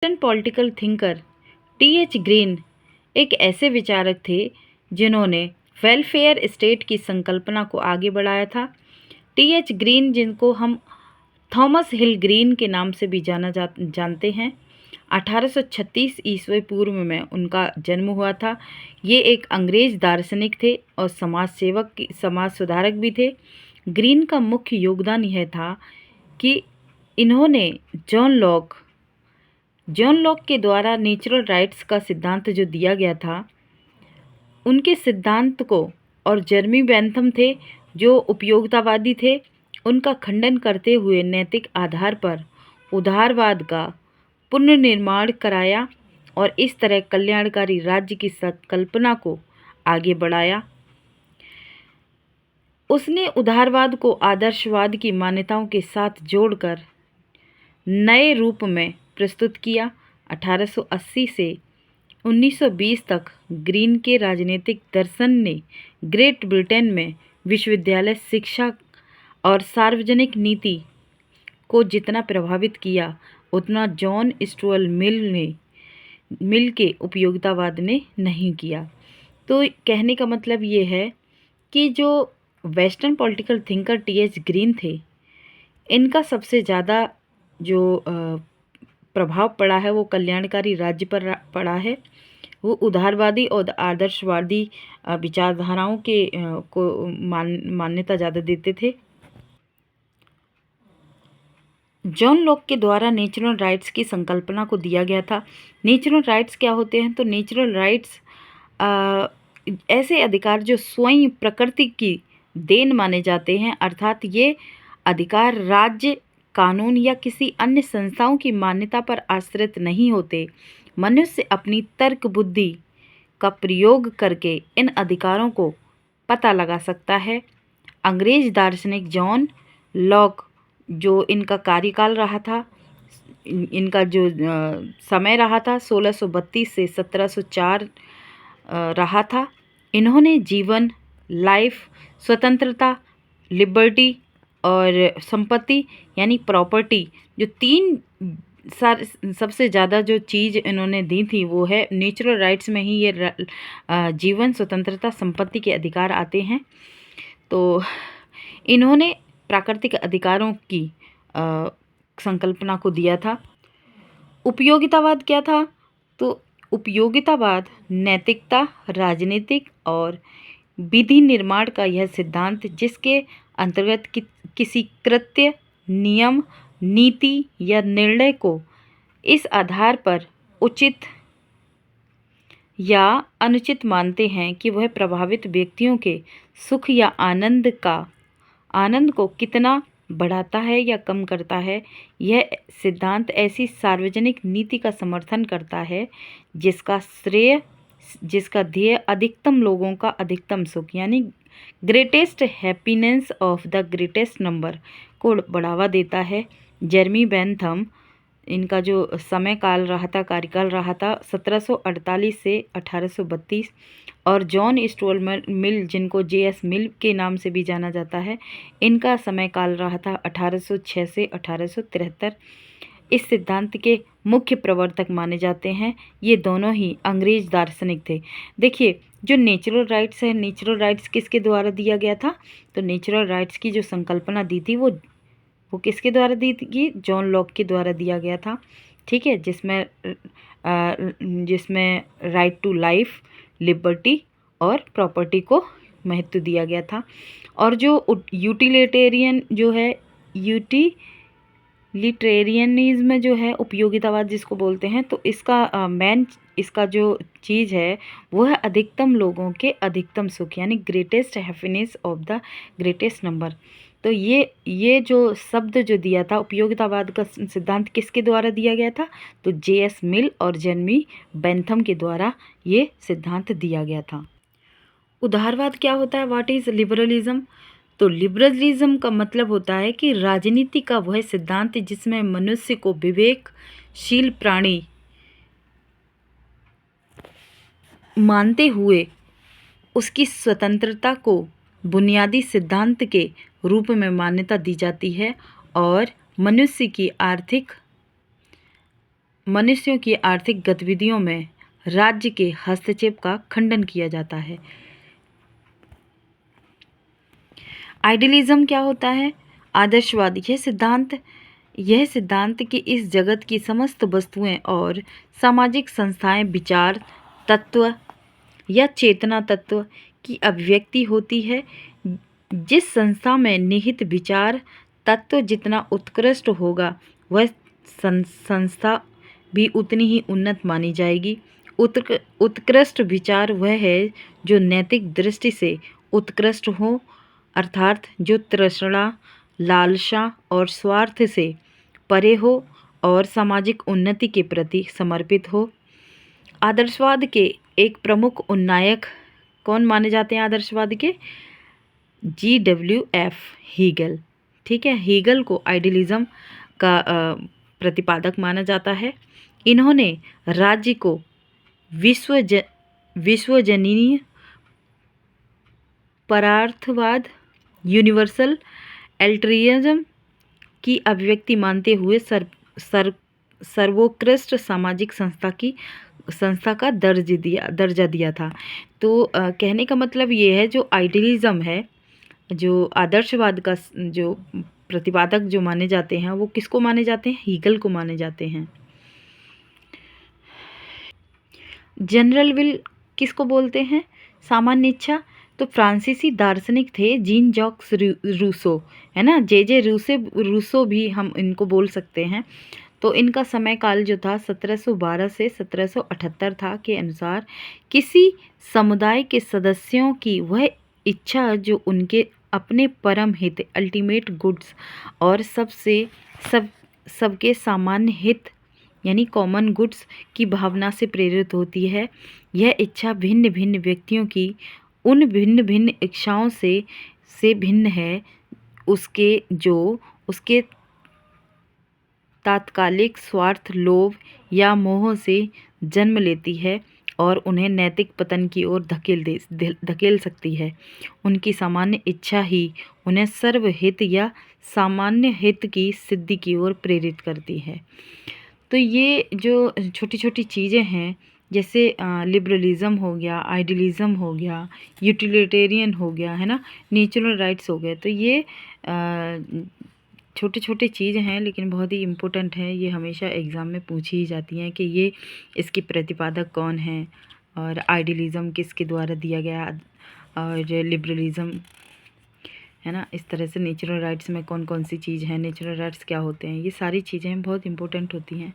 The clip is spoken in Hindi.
Western political thinker TH. Green एक ऐसे विचारक थे जिन्होंने वेलफेयर स्टेट की संकल्पना को आगे बढ़ाया था। टी.एच. ग्रीन, जिनको हम थॉमस हिल ग्रीन के नाम से भी जानते हैं, 1836 ईस्वी पूर्व में उनका जन्म हुआ था। ये एक अंग्रेज दार्शनिक थे और समाज सुधारक भी थे। ग्रीन का मुख्य योगदान यह था कि इन्होंने जॉन लॉक के द्वारा नेचुरल राइट्स का सिद्धांत जो दिया गया था, उनके सिद्धांत को, और जेरेमी बेंथम थे जो उपयोगितावादी थे, उनका खंडन करते हुए नैतिक आधार पर उदारवाद का पुनर्निर्माण कराया और इस तरह कल्याणकारी राज्य की संकल्पना को आगे बढ़ाया। उसने उदारवाद को आदर्शवाद की मान्यताओं के साथ जोड़कर नए रूप में प्रस्तुत किया। 1880 से 1920 तक ग्रीन के राजनीतिक दर्शन ने ग्रेट ब्रिटेन में विश्वविद्यालय शिक्षा और सार्वजनिक नीति को जितना प्रभावित किया, उतना जॉन स्टुअर्ट मिल के उपयोगितावाद ने नहीं किया। तो कहने का मतलब ये है कि जो western political thinker TH. Green थे, इनका सबसे ज़्यादा जो प्रभाव पड़ा है वो कल्याणकारी राज्य पर पड़ा है। वो उदारवादी और आदर्शवादी विचारधाराओं के को मान्यता ज़्यादा देते थे। जॉन लॉक के द्वारा नेचुरल राइट्स की संकल्पना को दिया गया था। नेचुरल राइट्स क्या होते हैं? तो नेचुरल राइट्स ऐसे अधिकार जो स्वयं प्रकृति की देन माने जाते हैं, अर्थात ये अधिकार राज्य, कानून या किसी अन्य संस्थाओं की मान्यता पर आश्रित नहीं होते। मनुष्य अपनी तर्क बुद्धि का प्रयोग करके इन अधिकारों को पता लगा सकता है। अंग्रेज दार्शनिक जॉन लॉक, जो इनका कार्यकाल रहा था, इनका जो समय रहा था 1632 से 1704 रहा था, इन्होंने जीवन, लाइफ, स्वतंत्रता, लिबर्टी और संपत्ति यानी प्रॉपर्टी, जो तीन सबसे ज़्यादा जो चीज़ इन्होंने दी थी वो है नेचुरल राइट्स में ही ये जीवन, स्वतंत्रता, संपत्ति के अधिकार आते हैं। तो इन्होंने प्राकृतिक अधिकारों की संकल्पना को दिया था। उपयोगितावाद क्या था? तो उपयोगितावाद नैतिकता, राजनीतिक और विधि निर्माण का यह सिद्धांत, जिसके अंतर्गत किसी कृत्य, नियम, नीति या निर्णय को इस आधार पर उचित या अनुचित मानते हैं कि वह प्रभावित व्यक्तियों के सुख या आनंद को कितना बढ़ाता है या कम करता है। यह सिद्धांत ऐसी सार्वजनिक नीति का समर्थन करता है जिसका ध्येय अधिकतम लोगों का अधिकतम सुख यानी greatest happiness of the greatest number को बढ़ावा देता है। जेरेमी बेंथम, इनका जो कार्यकाल रहा था 1748 से 1832, और जॉन स्टुअर्ट मिल, जिनको जे.एस. मिल के नाम से भी जाना जाता है, इनका समयकाल रहा था 1806 से 1873। इस सिद्धांत के मुख्य प्रवर्तक माने जाते हैं। ये दोनों ही अंग्रेज दार्शनिक थे। देखिए, जो नेचुरल राइट्स है, नेचुरल राइट्स किसके द्वारा दिया गया था? तो नेचुरल राइट्स की जो संकल्पना दी थी वो किसके द्वारा दी थी? जॉन लॉक के द्वारा दिया गया था। ठीक है, जिसमें राइट टू लाइफ, लिबर्टी और प्रॉपर्टी को महत्व दिया गया था। और जो यूटिलिटेरियन जो है, यूटिलिटेरियनिज्म जो है, उपयोगितावाद जिसको बोलते हैं, तो इसका जो चीज़ है वो है अधिकतम लोगों के अधिकतम सुख यानी greatest happiness of the greatest number. तो ये जो शब्द जो दिया था, उपयोगितावाद का सिद्धांत किसके द्वारा दिया गया था? तो जे.एस. मिल और जेरेमी बेंथम के द्वारा ये सिद्धांत दिया गया था। उदारवाद क्या होता है? What is liberalism? तो लिबरलिज्म का मतलब होता है कि राजनीति का वह सिद्धांत जिसमें मनुष्य को विवेकशील प्राणी मानते हुए उसकी स्वतंत्रता को बुनियादी सिद्धांत के रूप में मान्यता दी जाती है और मनुष्य की आर्थिक मनुष्यों की आर्थिक गतिविधियों में राज्य के हस्तक्षेप का खंडन किया जाता है। आइडियलिज्म क्या होता है? आदर्शवाद। यह सिद्धांत कि इस जगत की समस्त वस्तुएं और सामाजिक संस्थाएं विचार तत्व या चेतना तत्व की अभिव्यक्ति होती है। जिस संस्था में निहित विचार तत्व जितना उत्कृष्ट होगा, वह संस्था भी उतनी ही उन्नत मानी जाएगी। उत्कृष्ट विचार वह है जो नैतिक दृष्टि से उत्कृष्ट हो, अर्थात जो तृष्णा, लालसा और स्वार्थ से परे हो और सामाजिक उन्नति के प्रति समर्पित हो। आदर्शवाद के एक प्रमुख उन्नायक कौन माने जाते हैं? आदर्शवाद के GWF हीगल। ठीक है, हीगल को आइडियलिज्म का प्रतिपादक माना जाता है। इन्होंने राज्य को विश्वजनीय परार्थवाद, यूनिवर्सल एल्ट्रियज्म की अभिव्यक्ति मानते हुए सर्वोत्कृष्ट सामाजिक संस्था का दर्जा दिया था। तो कहने का मतलब ये है, जो आइडियलिज्म है, जो आदर्शवाद का जो प्रतिपादक जो माने जाते हैं, वो किसको माने जाते हैं? हीगल को माने जाते हैं। जनरल विल किसको बोलते हैं? सामान्य इच्छा। तो फ्रांसीसी दार्शनिक थे जीन जॉक्स रूसो, है ना, जे रूसो भी हम इनको बोल सकते हैं। तो इनका समय काल जो था 1712 से 1778 था। के अनुसार किसी समुदाय के सदस्यों की वह इच्छा जो उनके अपने परम हित, अल्टीमेट गुड्स और सबके सामान्य हित यानी कॉमन गुड्स की भावना से प्रेरित होती है। यह इच्छा भिन्न भिन्न व्यक्तियों की उन भिन्न भिन्न इच्छाओं से भिन्न है। उसके तात्कालिक स्वार्थ, लोभ या मोह से जन्म लेती है और उन्हें नैतिक पतन की ओर धकेल सकती है। उनकी सामान्य इच्छा ही उन्हें सर्वहित या सामान्य हित की सिद्धि की ओर प्रेरित करती है। तो ये जो छोटी छोटी चीज़ें हैं, जैसे लिबरलिज़म हो गया, आइडियलिज़म हो गया, यूटिलिटेरियन हो गया, है ना, नेचुरल राइट्स हो गए, तो ये छोटे छोटे चीज़ें हैं लेकिन बहुत ही इम्पोर्टेंट है। ये हमेशा एग्ज़ाम में पूछी ही जाती हैं कि ये इसके प्रतिपादक कौन हैं और आइडियलिज़म किसके द्वारा दिया गया और लिबरलिज़म, है ना, इस तरह से नेचुरल राइट्स में कौन कौन सी चीज़ है, नेचुरल राइट्स क्या होते हैं, ये सारी चीज़ें बहुत इम्पोर्टेंट होती हैं।